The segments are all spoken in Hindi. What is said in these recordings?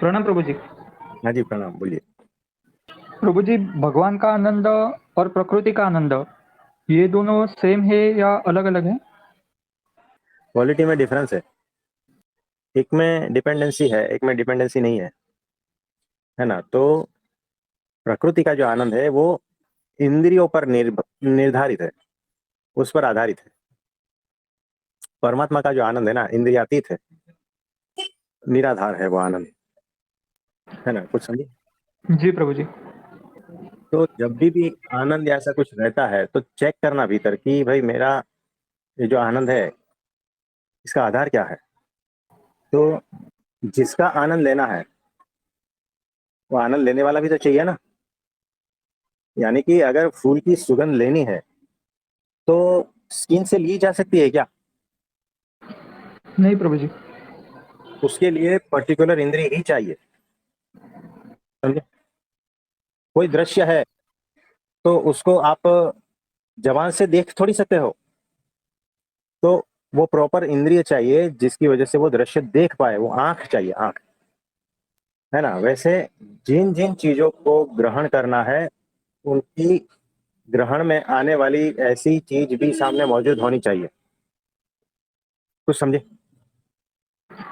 प्रणाम प्रभु जी। हाँ जी, प्रणाम, बोलिए। प्रभु जी, भगवान का आनंद और प्रकृति का आनंद, ये दोनों सेम है या अलग-अलग है? क्वालिटी में डिफरेंस है। एक में डिपेंडेंसी है, एक में डिपेंडेंसी नहीं है ना? तो प्रकृति का जो आनंद है वो इंद्रियों पर निर्धारित है, उस पर आधारित है। परमात्मा का जो आनंद है ना, इंद्रियातीत है, निराधार है वो आनंद, है ना? कुछ समझे? जी प्रभु जी। तो जब भी आनंद या ऐसा कुछ रहता है तो चेक करना भीतर कि भाई मेरा ये जो आनंद है इसका आधार क्या है। तो जिसका आनंद लेना है वो आनंद लेने वाला भी तो चाहिए ना। यानी कि अगर फूल की सुगंध लेनी है तो स्किन से ली जा सकती है क्या? नहीं प्रभु जी। उसके लिए पर्टिकुलर इंद्रिय ही चाहिए, समझे? कोई दृश्य है तो उसको आप जबान से देख थोड़ी सकते हो। तो वो प्रॉपर इंद्रिय चाहिए जिसकी वजह से वो दृश्य देख पाए, वो आंख चाहिए, आंख, है ना? वैसे जिन जिन चीजों को ग्रहण करना है उनकी ग्रहण में आने वाली ऐसी चीज भी सामने मौजूद होनी चाहिए। कुछ समझे?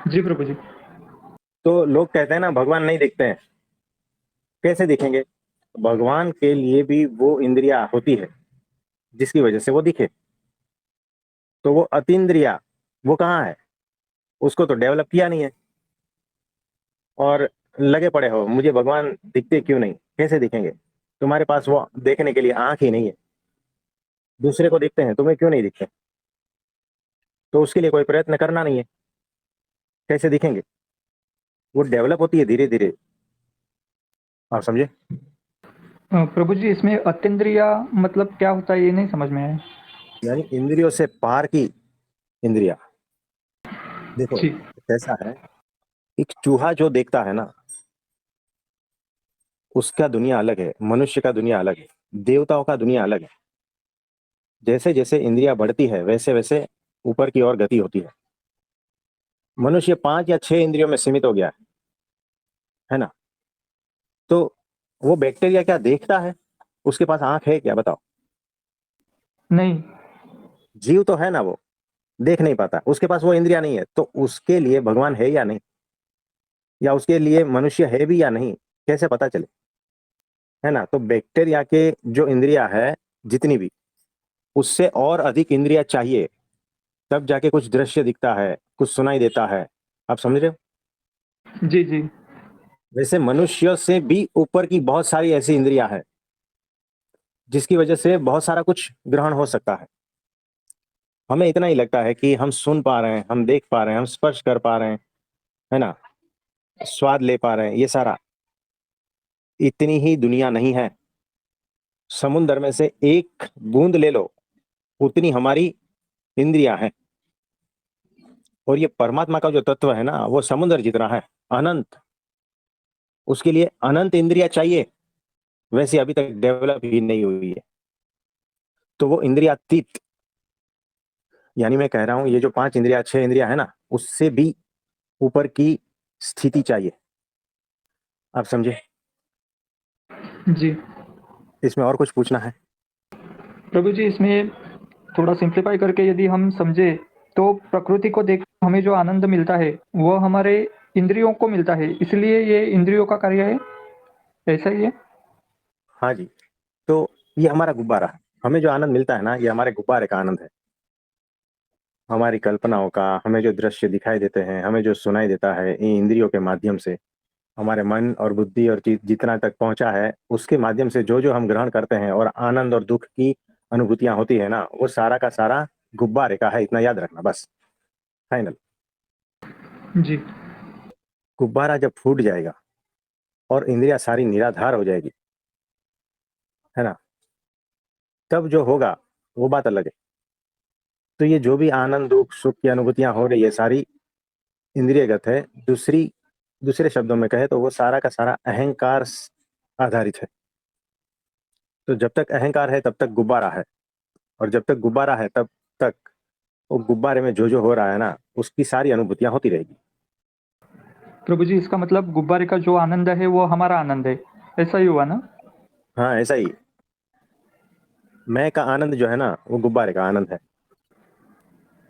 जी प्रभु जी। तो लोग कहते हैं ना भगवान नहीं दिखते हैं, कैसे दिखेंगे? भगवान के लिए भी वो इंद्रिया होती है जिसकी वजह से वो दिखे। तो वो अतीन्द्रिया वो कहाँ है? उसको तो डेवलप किया नहीं है। और लगे पड़े हो मुझे भगवान दिखते क्यों नहीं, कैसे दिखेंगे? तुम्हारे पास वो देखने के लिए आंख ही नहीं है। दूसरे को दिखते हैं, तुम्हें क्यों नहीं दिखते? तो उसके लिए कोई प्रयत्न करना नहीं है, कैसे दिखेंगे? वो डेवलप होती है धीरे धीरे। आप समझे? प्रभु जी, इसमें अतीन्द्रिय मतलब क्या होता है, ये नहीं समझ में आया। यानी इंद्रियों से पार की इंद्रिया। देखो जी। कैसा है, एक चूहा जो देखता है ना उसका दुनिया अलग है, मनुष्य का दुनिया अलग है, देवताओं का दुनिया अलग है। जैसे जैसे इंद्रिया बढ़ती है वैसे वैसे ऊपर की ओर गति होती है। मनुष्य 5 या 6 इंद्रियों में सीमित हो गया है ना? तो वो बैक्टीरिया क्या देखता है? उसके पास आंख है क्या, बताओ? नहीं। जीव तो है ना, वो देख नहीं पाता, उसके पास वो इंद्रिया नहीं है। तो उसके लिए भगवान है या नहीं, या उसके लिए मनुष्य है भी या नहीं, कैसे पता चले? है ना? तो बैक्टीरिया के जो इंद्रिया है जितनी भी, उससे और अधिक इंद्रिया चाहिए, तब जाके कुछ दृश्य दिखता है, कुछ सुनाई देता है। आप समझ रहे हो? जी, जी। वैसे मनुष्य से भी ऊपर की बहुत सारी ऐसी इंद्रिया है जिसकी वजह से बहुत सारा कुछ ग्रहण हो सकता है। हमें इतना ही लगता है कि हम सुन पा रहे हैं, हम देख पा रहे हैं, हम स्पर्श कर पा रहे हैं, है ना? स्वाद ले पा रहे हैं, ये सारा इतनी ही दुनिया नहीं है। समुद्र में से एक बूंद ले लो, उतनी हमारी इंद्रियां हैं। और ये परमात्मा का जो तत्व है ना वो समुद्र जितना है, अनंत। उसके लिए अनंत इंद्रिया चाहिए, वैसे अभी तक डेवलप ही नहीं हुई है। तो वो इंद्रियातीत, यानी मैं कह रहा हूं ये जो 5 इंद्रिया 6 इंद्रिया है ना, उससे भी ऊपर की स्थिति चाहिए। आप समझे? जी। इसमें और कुछ पूछना है? प्रभु जी, इसमें थोड़ा सिंप्लीफाई करके यदि हम समझे, तो प्रकृति को देख हमें जो आनंद मिलता है, वो हमारे इंद्रियों को मिलता है, इसलिए ये इंद्रियों का कार्य है, ऐसा ही है? हाँ जी। तो ये हमारा गुब्बारा है, हमें जो आनंद मिलता है ना ये हमारे गुब्बारे का आनंद है। हमारी कल्पनाओं का, हमें जो दृश्य दिखाई देते हैं, हमें जो सुनाई देता है इन इंद्रियों के माध्यम से, हमारे मन और बुद्धि और जितना तक पहुंचा है उसके माध्यम से जो जो हम ग्रहण करते हैं और आनंद और दुख की अनुभूतियां होती है ना, वो सारा का सारा गुब्बारे का है, इतना याद रखना बस। फाइनल। जी। गुब्बारा जब फूट जाएगा और इंद्रिया सारी निराधार हो जाएगी, है ना, तब जो होगा वो बात अलग है। तो ये जो भी आनंद दुख सुख की अनुभूतियां हो रही है सारी इंद्रियगत है। दूसरे शब्दों में कहे तो वो सारा का सारा अहंकार आधारित है। तो जब तक अहंकार है तब तक गुब्बारा है, और जब तक गुब्बारा है तब तक वो गुब्बारे में जो जो हो रहा है ना उसकी सारी अनुभूतियां होती रहेगी। प्रभु जी इसका मतलब गुब्बारे का जो आनंद है वो हमारा आनंद है, ऐसा ही हुआ ना? हाँ ऐसा ही। मैं का आनंद जो है ना वो गुब्बारे का आनंद है।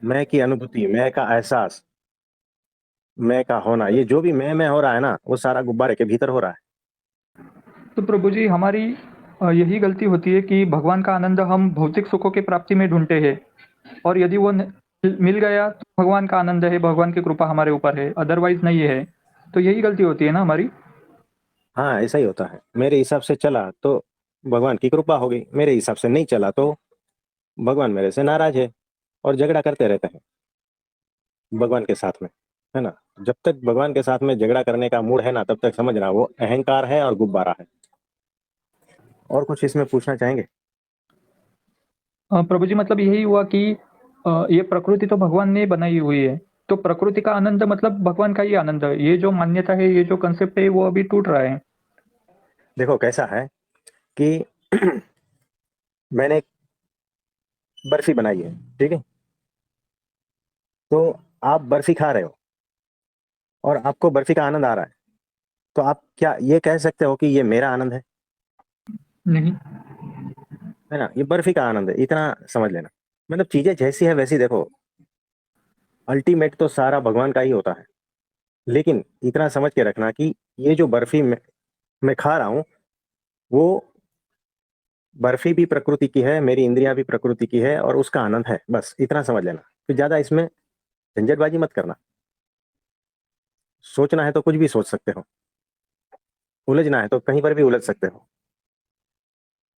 मैं की अनुभूति, मैं का एहसास, मैं का होना, ये जो भी मैं हो रहा है ना वो सारा गुब्बारे के भीतर हो रहा है। तो प्रभु जी हमारी यही गलती होती है कि भगवान का आनंद हम भौतिक सुखों की प्राप्ति में ढूंढते हैं, और यदि वो मिल गया तो भगवान का आनंद है, भगवान की कृपा हमारे ऊपर है, अदरवाइज नहीं है। तो यही गलती होती है ना हमारी। हाँ ऐसा ही होता है। मेरे हिसाब से चला तो भगवान की कृपा हो गई, मेरे हिसाब से नहीं चला तो भगवान मेरे से नाराज है और झगड़ा करते रहते हैं भगवान के साथ में, है ना। जब तक भगवान के साथ में झगड़ा करने का मूड है ना तब तक समझना वो अहंकार है और गुब्बारा है। और कुछ इसमें पूछना चाहेंगे? प्रभु जी मतलब यही हुआ कि ये प्रकृति तो भगवान ने बनाई हुई है, तो प्रकृति का आनंद मतलब भगवान का ही आनंद है। ये जो मान्यता है, ये जो कंसेप्ट है, वो अभी टूट रहा है। देखो कैसा है कि मैंने एक बर्फी बनाई है, ठीक है। तो आप बर्फी खा रहे हो और आपको बर्फी का आनंद आ रहा है, तो आप क्या ये कह सकते हो कि ये मेरा आनंद नहीं। है ना, ये बर्फी का आनंद है, इतना समझ लेना। मतलब चीजें जैसी है वैसी देखो, अल्टीमेट तो सारा भगवान का ही होता है। लेकिन इतना समझ के रखना कि ये जो बर्फी मैं खा रहा हूँ वो बर्फी भी प्रकृति की है, मेरी इंद्रियां भी प्रकृति की है और उसका आनंद है, बस इतना समझ लेना। फिर ज्यादा इसमें झंझटबाजी मत करना। सोचना है तो कुछ भी सोच सकते हो, उलझना है तो कहीं पर भी उलझ सकते हो।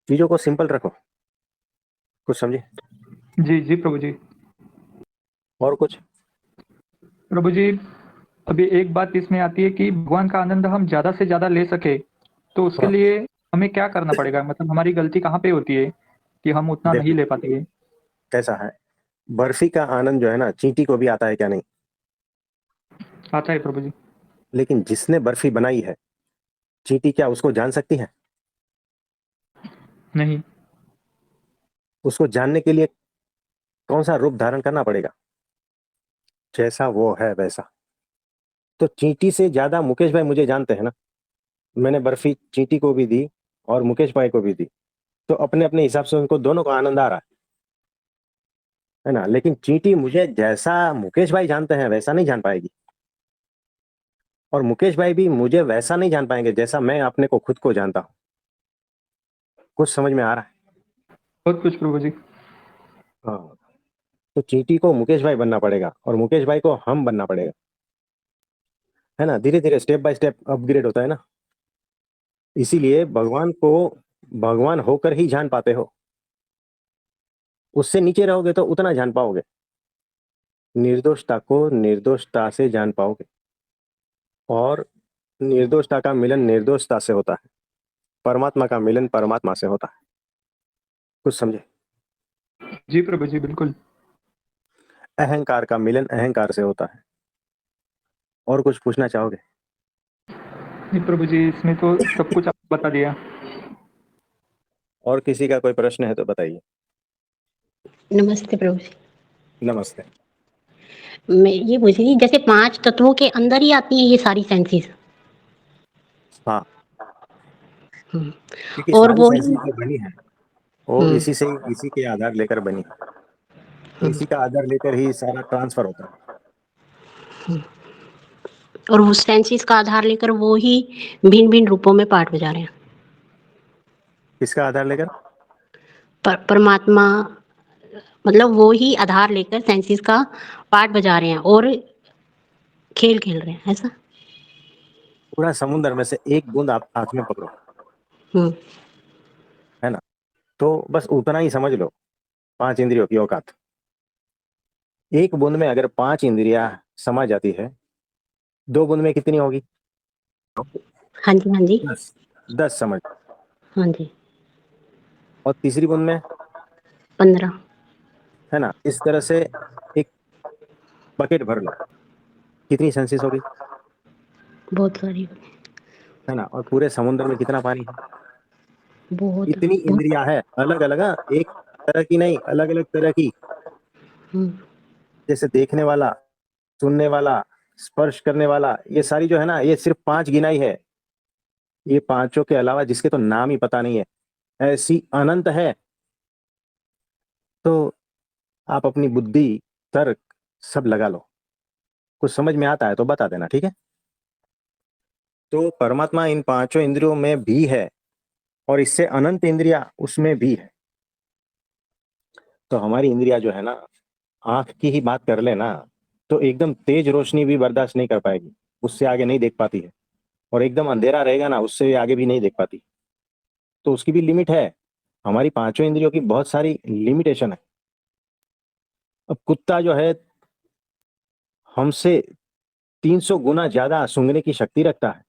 चीजों को सिंपल रखो, कुछ समझे? जी जी प्रभु जी। और कुछ? प्रभु जी अभी एक बात इसमें आती है कि भगवान का आनंद हम ज़्यादा से ज़्यादा ले सके, तो उसके हाँ लिए हमें क्या करना पड़ेगा? मतलब हमारी गलती कहाँ पे होती है कि हम उतना नहीं देखो ले पाते हैं? कैसा है, बर्फी का आनंद जो है ना चींटी को भी आता है क्या नहीं। आता है प्रभु जी। लेकिन जिसने बर्फी बनाई है, चींटी क्या उसको जान सकती है? नहीं। उसको जानने के लिए कौन सा रूप धारण करना पड़ेगा? जैसा वो है वैसा। तो चींटी से ज्यादा मुकेश भाई मुझे जानते हैं ना। मैंने बर्फी चींटी को भी दी और मुकेश भाई को भी दी, तो अपने अपने हिसाब से उनको दोनों को आनंद आ रहा है ना। लेकिन चींटी मुझे जैसा मुकेश भाई जानते हैं वैसा नहीं जान पाएगी, और मुकेश भाई भी मुझे वैसा नहीं जान पाएंगे जैसा मैं अपने को खुद को जानता हूँ। कुछ समझ में आ रहा है? बहुत कुछ प्रभु जी। हाँ। तो चींटी को मुकेश भाई बनना पड़ेगा और मुकेश भाई को हम बनना पड़ेगा, है ना। धीरे धीरे स्टेप बाय स्टेप अपग्रेड होता है ना। इसीलिए भगवान को भगवान होकर ही जान पाते हो। उससे नीचे रहोगे तो उतना जान पाओगे। निर्दोषता को निर्दोषता से जान पाओगे, और निर्दोषता का मिलन निर्दोषता से होता है, परमात्मा का मिलन परमात्मा से होता है। कुछ समझे? जी प्रभु जी बिल्कुल। अहंकार का मिलन अहंकार से होता है। और कुछ पूछना चाहोगे? जी प्रभु जी इसमें तो सब कुछ आपने बता दिया। और किसी का कोई प्रश्न है तो बताइए। नमस्ते प्रभु जी। नमस्ते। मैं ये पूछ रही थी, जैसे 5 तत्वों के अंदर ही आती हैं ये सारी सेंसेस? हाँ, हुँ, क्योंकि और सारी वो ही सेंसेस जो बनी है वो हुँ, इसी से, इसी के आधार लेकर बनी है। तो हुँ, इसी का आधार लेकर ही सारा ट्रांसफर होता है। और उस सेंसेस का आधार लेकर वो ही भिन्न-भिन्न रूपों में पार्ट बजा रहे हैं। किसका आधार लेकर? परमात्मा मतलब वो ही आधार लेकर सेंसेस का पार्ट बजा रहे हैं और खेल खेल रहे हैं, ऐसा? पूरा समुद्र में से एक बूंद आप हाथ में पकड़ो, हुँ, है ना। तो बस उतना ही समझ लो, 5 इंद्रियों की औकात। एक बूंद में अगर 5 इंद्रियां समा जाती है, 2 बूंद में कितनी होगी? हाँ जी, हाँ जी, 10। 10 समझ। हाँ जी, और तीसरी बूंद में, 15 है ना, इस तरह से एक बकेट भर लो, कितनी सेंसेस होगी? बहुत सारी है ना। और पूरे समुद्र में कितना पानी है? बहुत इतनी बहुत इंद्रियां है, अलग अलग, हाँ, एक तरह की नहीं, अलग अलग तरह की। हुँ, जैसे देखने वाला, सुनने वाला, स्पर्श करने वाला, ये सारी जो है ना, ये सिर्फ 5 गिनाई है। ये पांचों के अलावा जिसके तो नाम ही पता नहीं है, ऐसी अनंत है। तो आप अपनी बुद्धि, तर्क सब लगा लो, कुछ समझ में आता है तो बता देना, ठीक है? तो परमात्मा इन पांचों इंद्रियों में भी है, और इससे अनंत इंद्रिया उसमें भी है। तो हमारी इंद्रिया जो है ना, आंख की ही बात कर ले ना, तो एकदम तेज रोशनी भी बर्दाश्त नहीं कर पाएगी, उससे आगे नहीं देख पाती है। और एकदम अंधेरा रहेगा ना, उससे आगे भी नहीं देख पाती। तो उसकी भी लिमिट है। हमारी पांचों इंद्रियों की बहुत सारी लिमिटेशन है। अब कुत्ता जो है हमसे 300 गुना ज्यादा सूंघने की शक्ति रखता है।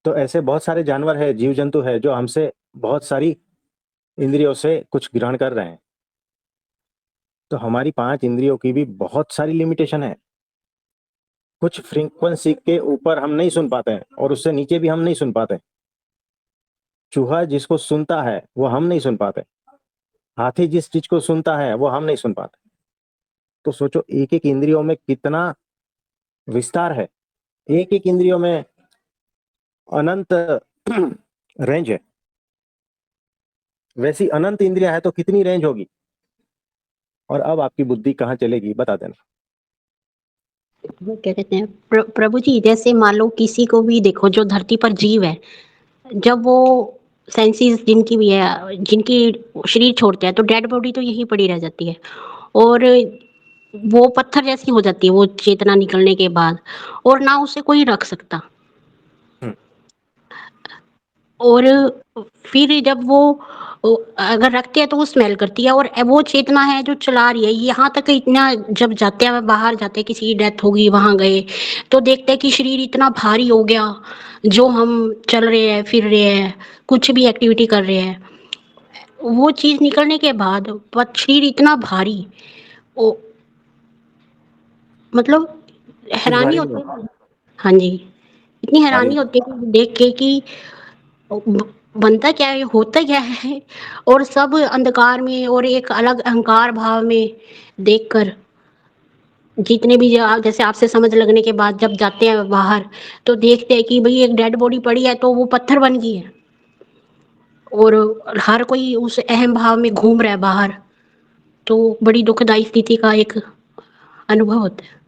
तो ऐसे बहुत सारे जानवर है, जीव जंतु है, जो हमसे बहुत सारी इंद्रियों से कुछ ग्रहण कर रहे हैं। तो हमारी 5 इंद्रियों की भी बहुत सारी लिमिटेशन है। कुछ फ्रीक्वेंसी के ऊपर हम नहीं सुन पाते हैं, और उससे नीचे भी हम नहीं सुन पाते। चूहा जिसको सुनता है वो हम नहीं सुन पाते। हाथी जिस चीज को सुनता है वो हम नहीं सुन पाते। तो सोचो, एक एक इंद्रियों में कितना विस्तार है। एक एक इंद्रियों में अनंत रेंज है। वैसी अनंत इंद्रिया है तो कितनी रेंज होगी। और अब आपकी बुद्धि कहाँ चलेगी, बता देना। वो क्या कहते हैं, प्रभु जी, जैसे मान लो किसी को भी देखो जो धरती पर जीव है, जब वो सेंसेस जिनकी भी है, जिनकी शरीर छोड़ते हैं, तो डेड बॉडी तो यहीं पड़ी रह जाती है, और वो पत्थर जैसी हो जाती है वो चेतना निकलने के बाद, और ना उसे कोई रख सकता। हम्म, और फिर जब वो अगर रखते हैं तो वो स्मेल करती है, और वो चेतना है जो चला रही है, यहाँ तक इतना जब जाते हैं, बाहर जाते हैं, किसी की डेथ होगी वहां गए, तो देखते हैं कि शरीर इतना भारी हो गया, जो हम चल रहे हैं, फिर रहे हैं, कुछ भी एक्टिविटी कर रहे हैं, वो चीज निकलने के बाद शरीर इतना भारी, ओ, मतलब कुछ हैरानी भारी नहीं होती होता। है। हाँ जी, इतनी भारी हैरानी नहीं होती है देख के कि बनता क्या है, होता क्या है, और सब अंधकार में और एक अलग अहंकार भाव में देखकर, जितने भी जैसे आपसे समझ लगने के बाद जब जाते हैं बाहर, तो देखते हैं कि भाई एक डेड बॉडी पड़ी है तो वो पत्थर बन गई है, और हर कोई उस अहम भाव में घूम रहा है बाहर, तो बड़ी दुखदाई स्थिति का एक अनुभव होता है।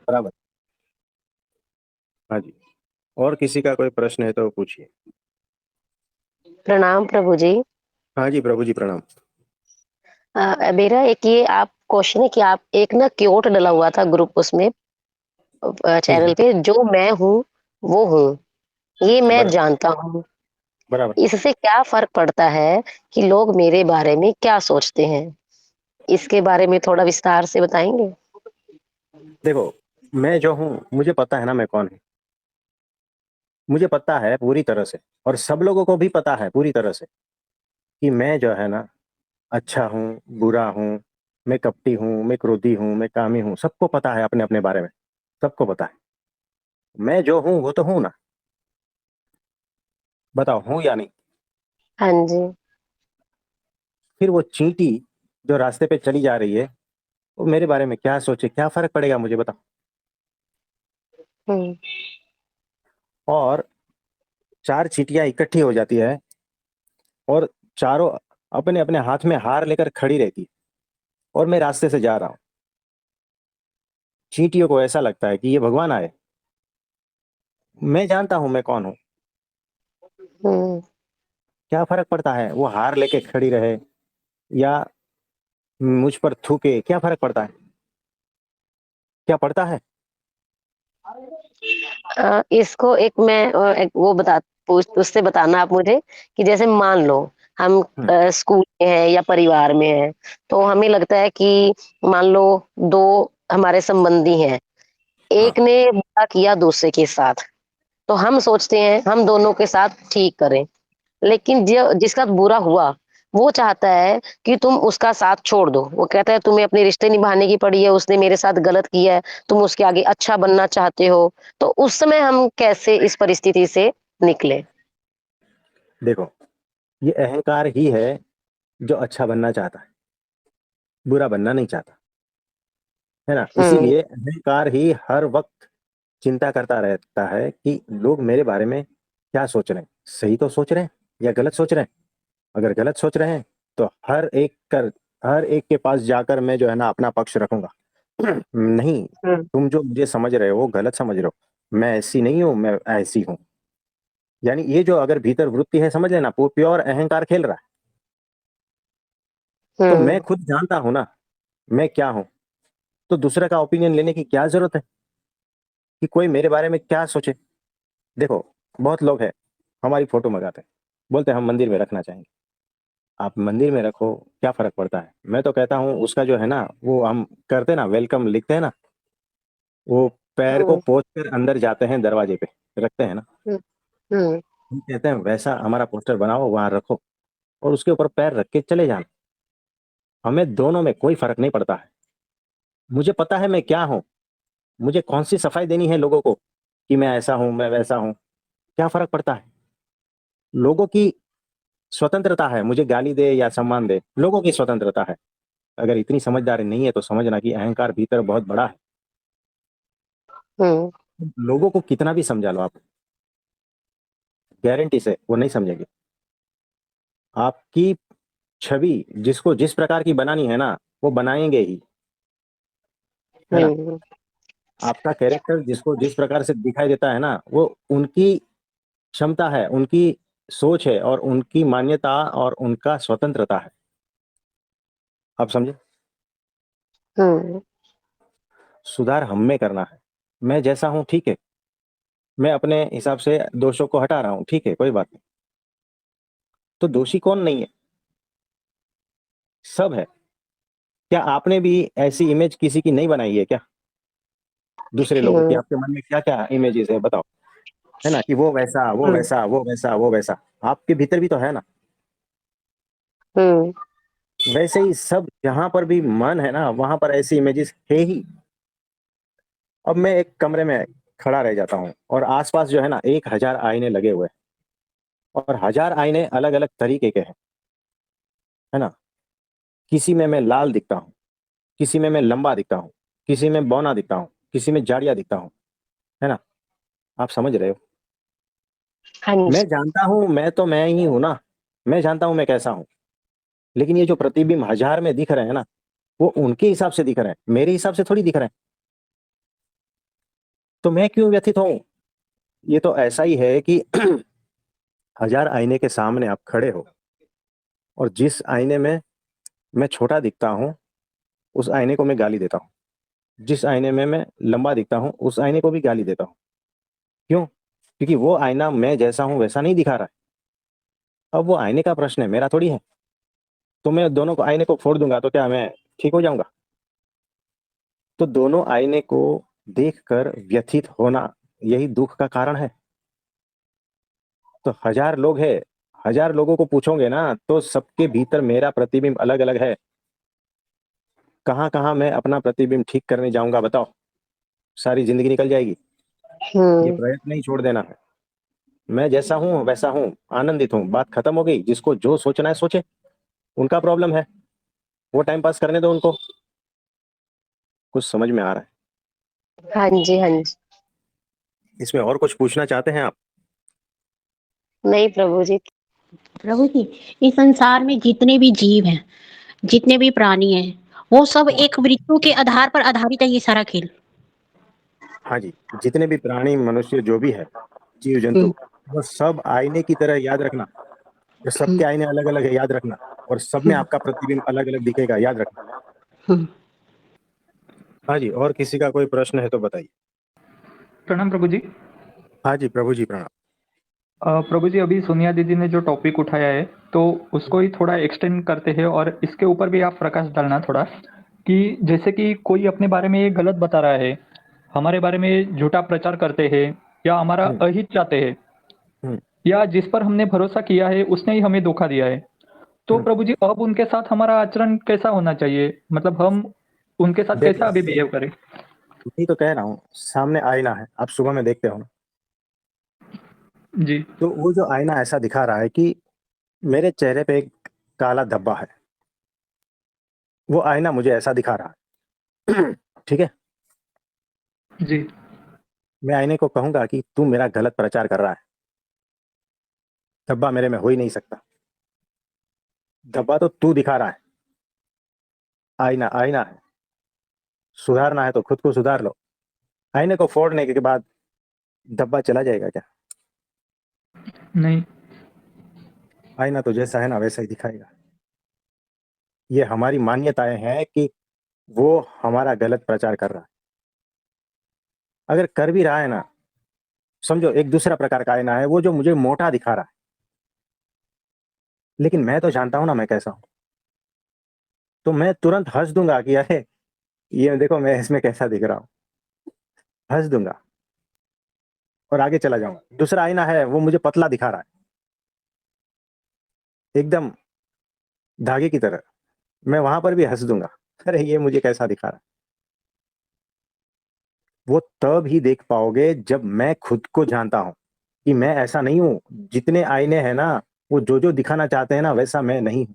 बराबर। हाँ जी। और किसी का कोई प्रश्न है तो पूछिए। प्रणाम प्रभु जी। हाँ जी प्रभु जी, प्रणाम। मेरा एक ये आप क्वेश्चन है कि आप एक ना क्योट डला हुआ था ग्रुप उसमें चैनल पे, जो मैं हूँ वो हूँ, ये मैं बराबर। जानता हूँ। बराबर। इससे क्या फर्क पड़ता है कि लोग मेरे बारे में क्या सोचते हैं? इसके बारे में थोड़ा विस्तार से बताएंगे? देखो, मैं जो हूँ मुझे पता है ना मैं कौन हूँ। मुझे पता है पूरी तरह से, और सब लोगों को भी पता है पूरी तरह से, कि मैं जो है ना, अच्छा हूँ, बुरा हूँ, मैं कपटी हूँ, मैं क्रोधी हूँ, मैं कामी हूँ। सबको पता है अपने अपने बारे में। सबको पता है। मैं जो हूँ वो तो हूँ ना। बताओ, हूँ या नहीं? हाँ जी। फिर वो चींटी जो रास्ते पे चली जा रही है, वो मेरे बारे में क्या सोचे, क्या फर्क पड़ेगा मुझे, बताओ। हम्म। और 4 चींटियां इकट्ठी हो जाती है, और चारों अपने अपने हाथ में हार लेकर खड़ी रहती है, और मैं रास्ते से जा रहा हूँ। चींटियों को ऐसा लगता है कि ये भगवान आए। मैं जानता हूं मैं कौन हूं। हम्म। क्या फर्क पड़ता है वो हार लेके खड़ी रहे, या मुझ पर थूके, क्या फर्क पड़ता है? क्या पड़ता है? इसको एक मैं एक वो बता पूछ उससे बताना आप मुझे कि जैसे मान लो हम हम्म, स्कूल में हैं या परिवार में हैं, तो हमें लगता है कि मान लो दो हमारे संबंधी हैं, हाँ। एक ने बुरा किया दूसरे के साथ, तो हम सोचते हैं हम दोनों के साथ ठीक करें, लेकिन जो जिसका बुरा हुआ वो चाहता है कि तुम उसका साथ छोड़ दो। वो कहता है तुम्हें अपने रिश्ते निभाने की पड़ी है, उसने मेरे साथ गलत किया है, तुम उसके आगे अच्छा बनना चाहते हो। तो उस समय हम कैसे इस परिस्थिति से निकले? देखो, ये अहंकार ही है, जो अच्छा बनना चाहता है, बुरा बनना नहीं चाहता। है ना? इसीलिए अहंकार ही हर वक्त चिंता करता रहता है कि लोग मेरे बारे में क्या सोच रहे हैं, सही तो सोच रहे हैं या गलत सोच रहे हैं। अगर गलत सोच रहे हैं तो हर एक के पास जाकर मैं जो है ना अपना पक्ष रखूंगा। नहीं, तुम जो मुझे समझ रहे हो गलत समझ रहे हो, मैं ऐसी नहीं हूं, मैं ऐसी हूं। यानी ये जो अगर भीतर वृत्ति है, समझ लेना प्योर अहंकार खेल रहा है। तो मैं खुद जानता हूं ना मैं क्या हूं, तो दूसरे का ओपिनियन लेने की क्या जरूरत है कि कोई मेरे बारे में क्या सोचे। देखो, बहुत लोग हैं हमारी फोटो मंगाते हैं, बोलते हैं हम मंदिर में रखना चाहेंगे। आप मंदिर में रखो, क्या फर्क पड़ता है। मैं तो कहता हूँ उसका जो है ना वो हम करते हैं ना, वेलकम लिखते हैं ना, वो पैर को पोंछ कर अंदर जाते हैं, दरवाजे पे रखते हैं ना, हम कहते हैं वैसा हमारा पोस्टर बनाओ, वहां रखो और उसके ऊपर पैर रख के चले जाना। हमें दोनों में कोई फर्क नहीं पड़ता है। मुझे पता है मैं क्या हूँ, मुझे कौन सी सफाई देनी है लोगों को कि मैं ऐसा हूं, मैं वैसा हूं। क्या फर्क पड़ता है। लोगों की स्वतंत्रता है, मुझे गाली दे या सम्मान दे, लोगों की स्वतंत्रता है। अगर इतनी समझदारी नहीं है तो समझना कि अहंकार भीतर बहुत बड़ा है। लोगों को कितना भी समझा लो आप, गारंटी से वो नहीं समझेंगे। आपकी छवि जिसको जिस प्रकार की बनानी है ना वो बनाएंगे ही, है ना? आपका कैरेक्टर जिसको जिस प्रकार से दिखाई देता है ना वो उनकी क्षमता है, उनकी सोच है और उनकी मान्यता और उनका स्वतंत्रता है। आप समझे? सुधार हम में करना है। मैं जैसा हूं ठीक है, मैं अपने हिसाब से दोषों को हटा रहा हूं, ठीक है, कोई बात नहीं। तो दोषी कौन नहीं है, सब है। क्या आपने भी ऐसी इमेज किसी की नहीं बनाई है क्या? दूसरे लोगों की आपके मन में क्या क्या इमेजेस है बताओ, है ना? कि वो वैसा, वो वैसा, वो वैसा, वो वैसा, आपके भीतर भी तो है ना। वैसे ही सब जहां पर भी मन है ना वहां पर ऐसी इमेजेस है ही। अब मैं एक कमरे में खड़ा रह जाता हूँ और आसपास जो है ना 1,000 आईने लगे हुए हैं और 1,000 आईने अलग अलग तरीके के हैं, है ना? किसी में मैं लाल दिखता हूँ, किसी में मैं लंबा दिखता हूँ, किसी में बौना दिखता हूँ, किसी में जाड़िया दिखता हूँ, है ना? आप समझ रहे हो? हाँ मैं जी। जानता हूँ मैं तो मैं ही हूं ना, मैं जानता हूँ मैं कैसा हूँ। लेकिन ये जो प्रतिबिंब 1,000 में दिख रहे हैं ना वो उनके हिसाब से दिख रहे हैं, मेरे हिसाब से थोड़ी दिख रहे हैं। तो मैं क्यों व्यथित हूँ? ये तो ऐसा ही है कि 1,000 आईने के सामने आप खड़े हो और जिस आईने में मैं छोटा दिखता हूँ उस आईने को मैं गाली देता हूँ, जिस आईने में मैं लंबा दिखता हूँ उस आईने को भी गाली देता हूँ। क्यों? क्योंकि वो आईना मैं जैसा हूं वैसा नहीं दिखा रहा है। अब वो आईने का प्रश्न है, मेरा थोड़ी है। तो मैं दोनों को आईने को फोड़ दूंगा तो क्या मैं ठीक हो जाऊंगा? तो दोनों आईने को देखकर व्यथित होना यही दुख का कारण है। तो 1,000 लोग हैं, 1,000 लोगों को पूछोगे ना तो सबके भीतर मेरा प्रतिबिंब अलग अलग है। कहाँ कहाँ मैं अपना प्रतिबिंब ठीक करने जाऊंगा बताओ, सारी जिंदगी निकल जाएगी। ये प्रयत्न नहीं छोड़ देना है। मैं जैसा हूं वैसा हूं, आनंदित हूं, बात खत्म हो गई। जिसको जो सोचना है सोचे, उनका प्रॉब्लम है, वो टाइम पास करने दो उनको। कुछ समझ में आ रहा है? हाँ जी, हाँ जी। इसमें और कुछ पूछना चाहते हैं आप? नहीं प्रभु जी। प्रभु जी, इस संसार में जितने भी जीव हैं, जितने भी प्राणी हैं, वो सब हाँ एक वृत्तों के आधार पर आधारित है ये सारा खेल। हाँ जी, जितने भी प्राणी मनुष्य जो भी है, जीव हुँ, जंतु, वो सब आईने की तरह याद रखना। ये हुँ, सबके आईने अलग अलग है, याद रखना। और सब में हुँ, आपका प्रतिबिंब अलग अलग दिखेगा, याद रखना। हुँ। हाँ जी, और किसी का कोई प्रश्न है तो बताइए। प्रणाम प्रभु जी। हाँ जी प्रभु जी, प्रणाम। प्रभु जी, अभी सोनिया दीदी ने जो टॉपिक उठाया है तो उसको ही थोड़ा एक्सटेंड करते हैं और इसके ऊपर भी आप प्रकाश डालना थोड़ा, कि जैसे कि कोई अपने बारे में ये गलत बता रहा है, हमारे बारे में झूठा प्रचार करते हैं या हमारा हम्म, अहित चाहते हैं, हम्म, या जिस पर हमने भरोसा किया है उसने ही हमें धोखा दिया है, तो हम्म। प्रभु जी अब उनके साथ हमारा आचरण कैसा होना चाहिए? मतलब हम उनके साथ कैसा देखो, अभी बिहेव करें? यही तो कह रहा हूँ, सामने आईना है, आप सुबह में देखते हो ना, जी। तो वो जो आईना ऐसा दिखा रहा है कि मेरे चेहरे पे एक काला धब्बा है। वो आईना मुझे ऐसा दिखा रहा है। ठीक है? जी, मैं आईने को कहूँगा कि तू मेरा गलत प्रचार कर रहा है। धब्बा मेरे में हो ही नहीं सकता। धब्बा तो तू दिखा रहा है। आईना आईना है। सुधारना है तो खुद को सुधार लो। आईने को फोड़ने के बाद धब्बा चला जाएगा क्या? नहीं, आईना तो जैसा है ना वैसा ही दिखाएगा। ये हमारी मान्यताएं हैं कि वो हमारा गलत प्रचार कर रहा है। अगर कर भी रहा है ना, समझो एक दूसरा प्रकार का आईना है वो जो मुझे मोटा दिखा रहा है, लेकिन मैं तो जानता हूं ना मैं कैसा हूं। तो मैं तुरंत हंस दूंगा कि अरे ये देखो मैं इसमें कैसा दिख रहा हूं, हंस दूंगा और आगे चला जाऊंगा। दूसरा आईना है वो मुझे पतला दिखा रहा है, एकदम धागे की तरह। मैं वहां पर भी हंस दूंगा, अरे ये मुझे कैसा दिखा रहा है। वो तब ही देख पाओगे जब मैं खुद को जानता हूं कि मैं ऐसा नहीं हूं। जितने आईने हैं ना, वो जो जो दिखाना चाहते हैं ना वैसा मैं नहीं हूं।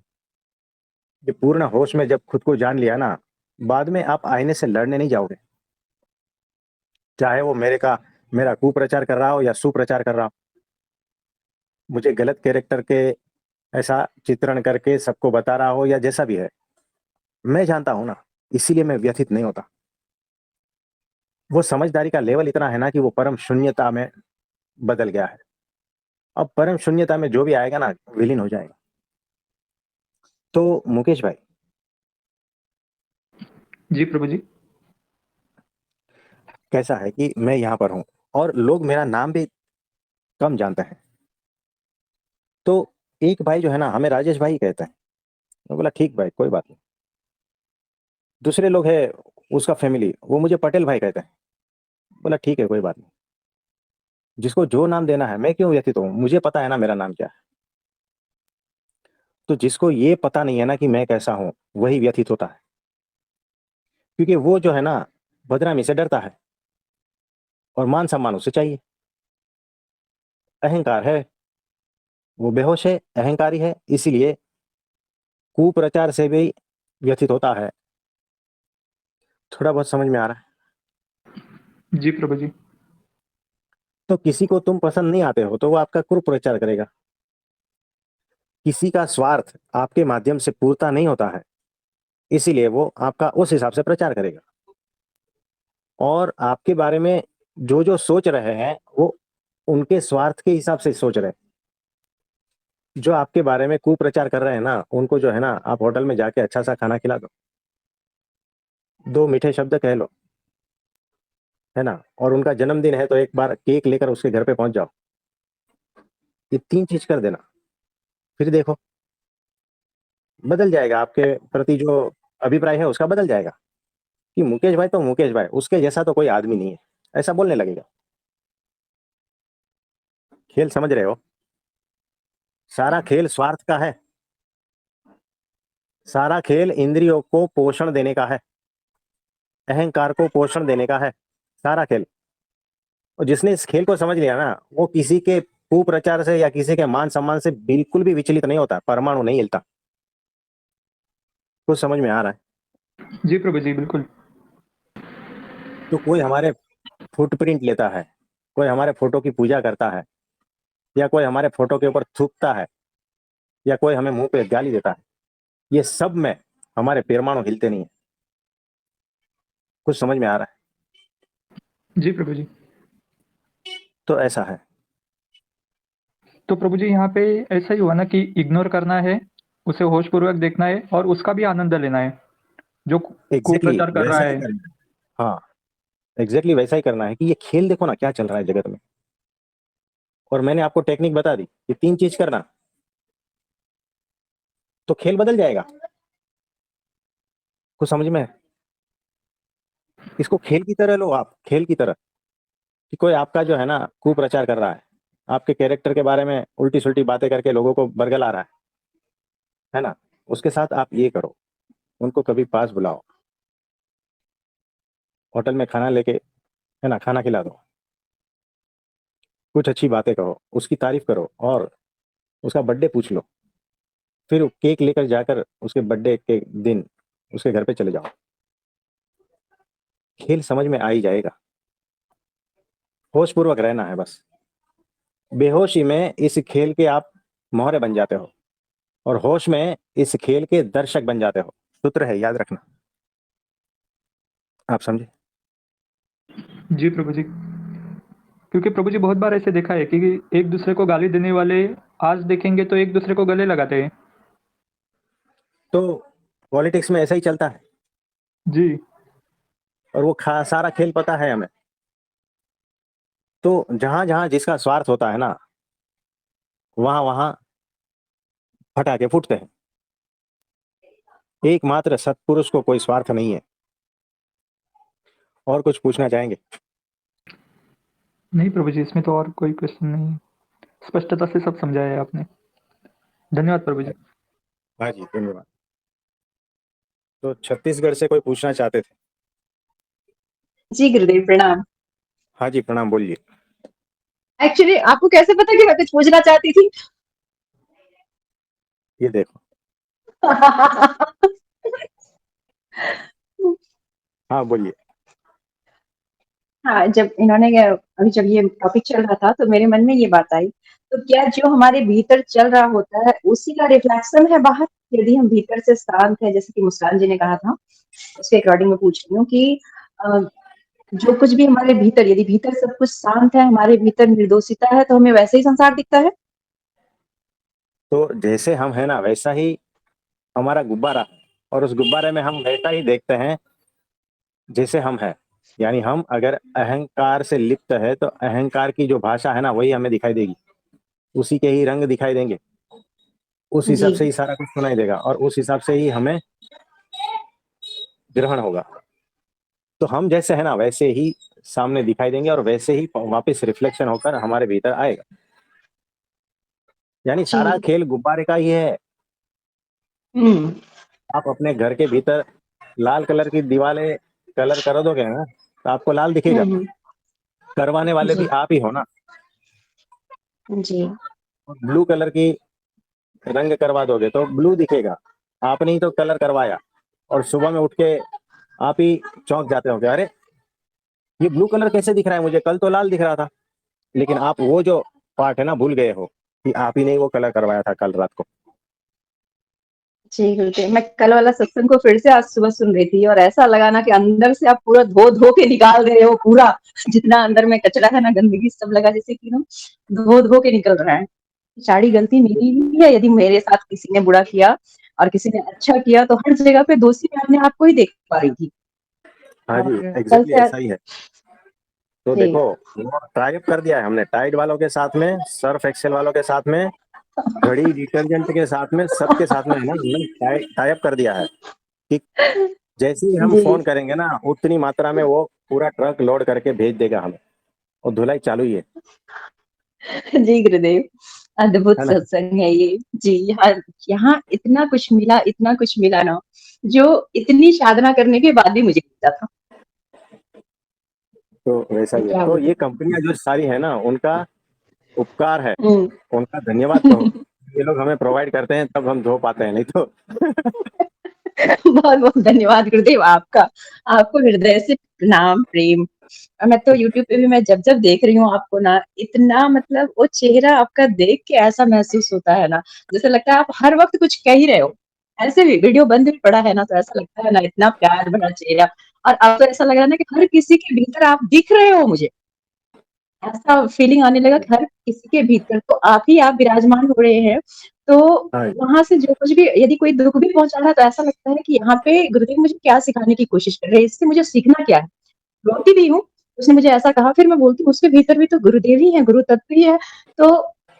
ये पूर्ण होश में जब खुद को जान लिया ना, बाद में आप आईने से लड़ने नहीं जाओगे। चाहे वो मेरा कुप्रचार कर रहा हो या सुप्रचार कर रहा हो, मुझे गलत कैरेक्टर के ऐसा चित्रण करके सबको बता रहा हो या जैसा भी है, मैं जानता हूं ना, इसीलिए मैं व्यथित नहीं होता। वो समझदारी का लेवल इतना है ना कि वो परम शून्यता में बदल गया है। अब परम शून्यता में जो भी आएगा ना विलीन हो जाएगा। तो मुकेश भाई, जी प्रभु जी। कैसा है कि मैं यहाँ पर हूँ और लोग मेरा नाम भी कम जानते हैं। तो एक भाई जो है ना हमें राजेश भाई कहते हैं। मैं बोला ठीक भाई कोई बात नहीं। दूसरे लोग है उसका फैमिली वो मुझे पटेल भाई कहते हैं। बोला ठीक है कोई बात नहीं। जिसको जो नाम देना है, मैं क्यों व्यथित हूँ, मुझे पता है ना मेरा नाम क्या है। तो जिसको ये पता नहीं है ना कि मैं कैसा हूँ, वही व्यथित होता है। क्योंकि वो जो है ना बदनामी से डरता है और मान सम्मान उसे चाहिए। अहंकार है, वो बेहोश है, अहंकारी है, इसीलिए कुप्रचार से भी व्यथित होता है। थोड़ा बहुत समझ में आ रहा है? जी प्रभु जी। तो किसी को तुम पसंद नहीं आते हो तो वो आपका कुप्रचार करेगा। किसी का स्वार्थ आपके माध्यम से पूर्ता नहीं होता है, इसीलिए वो आपका उस हिसाब से प्रचार करेगा। और आपके बारे में जो जो सोच रहे हैं वो उनके स्वार्थ के हिसाब से सोच रहे हैं। जो आपके बारे में कुप्रचार कर रहे हैं ना, उनको जो है ना आप होटल में जाके अच्छा सा खाना खिला दो, दो मीठे शब्द कह लो, है ना, और उनका जन्मदिन है तो एक बार केक लेकर उसके घर पे पहुंच जाओ। ये तीन चीज कर देना, फिर देखो बदल जाएगा। आपके प्रति जो अभिप्राय है उसका बदल जाएगा कि मुकेश भाई तो मुकेश भाई, उसके जैसा तो कोई आदमी नहीं है, ऐसा बोलने लगेगा। खेल समझ रहे हो? सारा खेल स्वार्थ का है। सारा खेल इंद्रियों को पोषण देने का है, अहंकार को पोषण देने का है, सारा खेल। और जिसने इस खेल को समझ लिया ना, वो किसी के कुप्रचार से या किसी के मान सम्मान से बिल्कुल भी विचलित नहीं होता, परमाणु नहीं हिलता। कुछ समझ में आ रहा है? जी प्रभु जी, बिल्कुल। तो कोई हमारे फुटप्रिंट लेता है, कोई हमारे फोटो की पूजा करता है, या कोई हमारे फोटो के ऊपर थूकता है, या कोई हमें मुंह पे गाली देता है, ये सब में हमारे परमाणु हिलते नहीं है। कुछ समझ में आ रहा है? जी प्रभु जी। तो ऐसा है। तो प्रभु जी यहाँ पे ऐसा ही हुआ ना कि इग्नोर करना है, उसे होशपूर्वक देखना है और उसका भी आनंद लेना है, जो एग्जैक्टली कुप्रचार कर रहा वैसा ही है। करना है। हाँ, एग्जैक्टली वैसा ही करना है कि ये खेल देखो ना क्या चल रहा है जगत में। और मैंने आपको टेक्निक बता दी, ये तीन चीज करना तो खेल बदल जाएगा। कुछ समझ में है? इसको खेल की तरह लो आप, खेल की तरह। कि कोई आपका जो है ना कुप्रचार कर रहा है, आपके कैरेक्टर के बारे में उल्टी सुल्टी बातें करके लोगों को बरगला रहा है ना, उसके साथ आप ये करो, उनको कभी पास बुलाओ, होटल में खाना लेके, है ना, खाना खिला दो, कुछ अच्छी बातें कहो, उसकी तारीफ करो और उसका बर्थडे पूछ लो। फिर केक लेकर जाकर उसके बर्थडे के दिन उसके घर पे चले जाओ। खेल समझ में आ ही जाएगा। होश पूर्वक रहना है बस। बेहोशी में इस खेल के आप मोहरे बन जाते हो और होश में इस खेल के दर्शक बन जाते हो। सूत्र है, याद रखना। आप समझे? जी प्रभु जी। क्योंकि प्रभु जी बहुत बार ऐसे देखा है कि एक दूसरे को गाली देने वाले आज देखेंगे तो एक दूसरे को गले लगाते हैं। तो पॉलिटिक्स में ऐसा ही चलता है जी। और वो सारा खेल पता है हमें। तो जहां जहां जिसका स्वार्थ होता है ना, वहां वहां फटाके फूटते हैं। एकमात्र सत्पुरुष को कोई स्वार्थ नहीं है। और कुछ पूछना चाहेंगे? नहीं प्रभु जी, इसमें तो और कोई क्वेश्चन नहीं है। स्पष्टता से सब समझाया है आपने। धन्यवाद प्रभु जी। हाँ जी, धन्यवाद। तो छत्तीसगढ़ से कोई पूछना चाहते थे? जी गुरुदेव प्रणाम। हाँ जी, प्रणाम, बोलिए। एक्चुअली आपको कैसे पता कि मैं कुछ पूछना चाहती थी? ये देखो। हाँ, बोलिए। हाँ, जब अभी जब ये टॉपिक चल रहा था तो मेरे मन में ये बात आई, तो क्या जो हमारे भीतर चल रहा होता है उसी का रिफ्लेक्शन है बाहर? यदि हम भीतर से शांत है, जैसे कि मुस्कान जी ने कहा था, उसके अकॉर्डिंग मैं पूछ रही हूँ कि जो कुछ भी हमारे भीतर, यदि भीतर सब कुछ शांत है, हमारे भीतर निर्दोषिता है, तो हमें वैसे ही संसार दिखता है? तो जैसे हम है ना, वैसा ही हमारा गुब्बारा, और उस गुब्बारे में हम वैसा ही देखते हैं जैसे हम हैं। यानी हम अगर अहंकार से लिप्त है तो अहंकार की जो भाषा है ना, वही हमें दिखाई देगी। उसी के ही रंग दिखाई देंगे, उस हिसाब जी। से ही सारा कुछ सुनाई देगा और उस हिसाब से ही हमें ग्रहण होगा। तो हम जैसे है ना, वैसे ही सामने दिखाई देंगे और वैसे ही वापस रिफ्लेक्शन होकर हमारे भीतर आएगा। यानी सारा जी। खेल गुब्बारे का ही है। हुँ। आप अपने घर के भीतर लाल कलर की दीवारें कलर कर दोगे ना, तो आपको लाल दिखेगा। हुँ, हुँ। करवाने वाले भी जी, आप ही हो ना। जी। और ब्लू कलर की रंग करवा दोगे तो ब्लू दिखेगा। आपने ही तो कलर करवाया और सुबह में उठ के आप ही चौंक जाते हो कि अरे, ये ब्लू कलर कैसे दिख रहा है मुझे, कल तो लाल दिख रहा था। लेकिन आप वो जो पार्ट है ना, भूल गए हो कि आप ही ने वो कलर करवाया था कल रात को। जी, गुरुदेव, मैं कल वाला सत्संग को फिर से आज सुबह सुन रही थी और ऐसा लगा ना कि अंदर से आप पूरा धो-धो के निकाल दे रहे हो पूरा, जितना अंदर में कचरा है ना, गंदगी सब लगा जैसे कि ना धो-धो के निकल रहा है। सारी गलती मेरी ही है, यदि मेरे साथ किसी ने बुरा किया और किसी ने अच्छा किया तो हर जगह पे दोषी मैं अपने आप को ही देख पा रही थी। हाँ जी, और कल एग्जैक्टली से ऐसा ही है। तो जी। देखो, वो ट्राई अप कर दिया है हमने, टाइड वालों के साथ में, सर्फ एक्सेल वालों के साथ में, घड़ी डिटर्जेंट के साथ में, सबके साथ में है ना, हमने टाई अप कर दिया है कि जैसे ही हम जी। फोन करेंगे ना, उतनी मात्रा में वो पूरा ट्रक लोड करके भेज देगा हमें। और धुलाई चालू ही है जी गुरुदेव, अद्भुत है ना। सत्संग है ये। जी, यहाँ यहाँ इतना कुछ मिला ना, जो इतनी साधना करने के बाद भी मुझे मिलता था। तो वैसा ही है। क्या तो बोलूं? ये कंपनियां जो सारी है ना, उनका उपकार है, हुँ। उनका धन्यवाद कहो। ये लोग हमें प्रोवाइड करते हैं तब हम धो पाते हैं, नहीं तो बहुत-बहुत धन्यवाद गुरुदेव आपका। आपको हृदय से प्रणाम, प्रेम। और मैं तो यूट्यूब पे भी मैं जब-जब देख रही हूँ आपको ना, इतना मतलब वो चेहरा आपका देख के ऐसा महसूस होता है ना, जैसे लगता है आप हर वक़्त कुछ कह ही रहे हो। ऐसे भी वीडियो बंद भी पड़ा है ना, तो ऐसा लगता है ना इतना प्यार भरा चेहरा, और अब तो ऐसा लग रहा है ना कि हर किसी के भीतर आप दिख रहे हो मुझे। ऐसा फीलिंग आने लगा कि हर किसी के भीतर तो आप विराजमान हो रहे हैं। तो हाँ वहाँ से जो कुछ भी, यदि कोई दुःख भी पहुँचा रहा है तो ऐसा लगता है कि यहाँ पे गुरुदेव मुझे क्या सिखाने की कोशिश कर रहे हैं, इससे मुझे सीखना क्या है? रोती भी हूँ, उसने मुझे ऐसा कहा, फिर मैं बोलती हूँ उसके भीतर भी तो गुरुदेव ही है, गुरु तत्व ही है, तो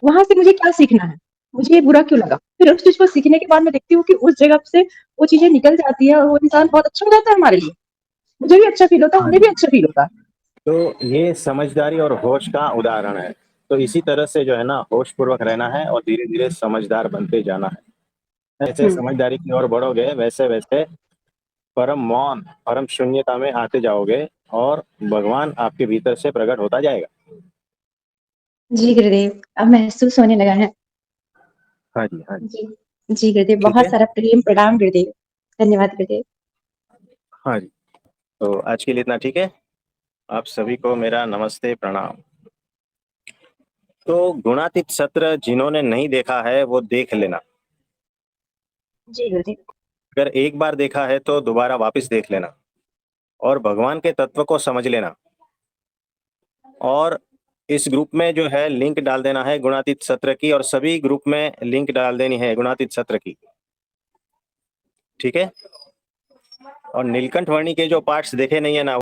वहाँ से मुझे क्या सीखना है? मुझे ये बुरा क्यों लगा? फिर उस चीज़ को सीखने के बाद मैं देखती हूँ कि उस जगह से वो चीज़ें निकल जाती है और वो इंसान बहुत अच्छा हो जाता है हमारे लिए। मुझे भी अच्छा फ़ील होता है, हाँ उन्हें भी जी। अच्छा फ़ील होता है। तो ये समझदारी और होश का उदाहरण है। तो इसी तरह से जो है ना, होश पूर्वक रहना है और धीरे धीरे समझदार बनते जाना है। जैसे हुँ। समझदारी की ओर बढ़ोगे, वैसे वैसे परम मौन, परम शून्यता में आते जाओगे और भगवान आपके भीतर से प्रकट होता जाएगा। जी गुरुदेव, अब महसूस होने लगा है। हाँ जी, हाँ जी। जी। जी गुरुदेव, ठीक बहुत है। सारा प्रेम प्रणाम गुरुदेव। धन्यवाद गुरुदेव। हाँ जी। तो आज के लिए इतना ठीक है। आप सभी को मेरा नमस्ते प्रणाम। तो गुणातीत सत्र जिन्होंने नहीं देखा है वो देख लेना। जी गुरुजी। अगर एक बार देखा है तो दोबारा वापस देख लेना और भगवान के तत्व को समझ लेना। और इस ग्रुप में जो है लिंक डाल देना है गुणातीत सत्र की, और सभी ग्रुप में लिंक डाल देनी है गुणातीत सत्र की, ठीक है। और नीलकंठ वर्णी के जो पार्ट्स देखे नहीं है ना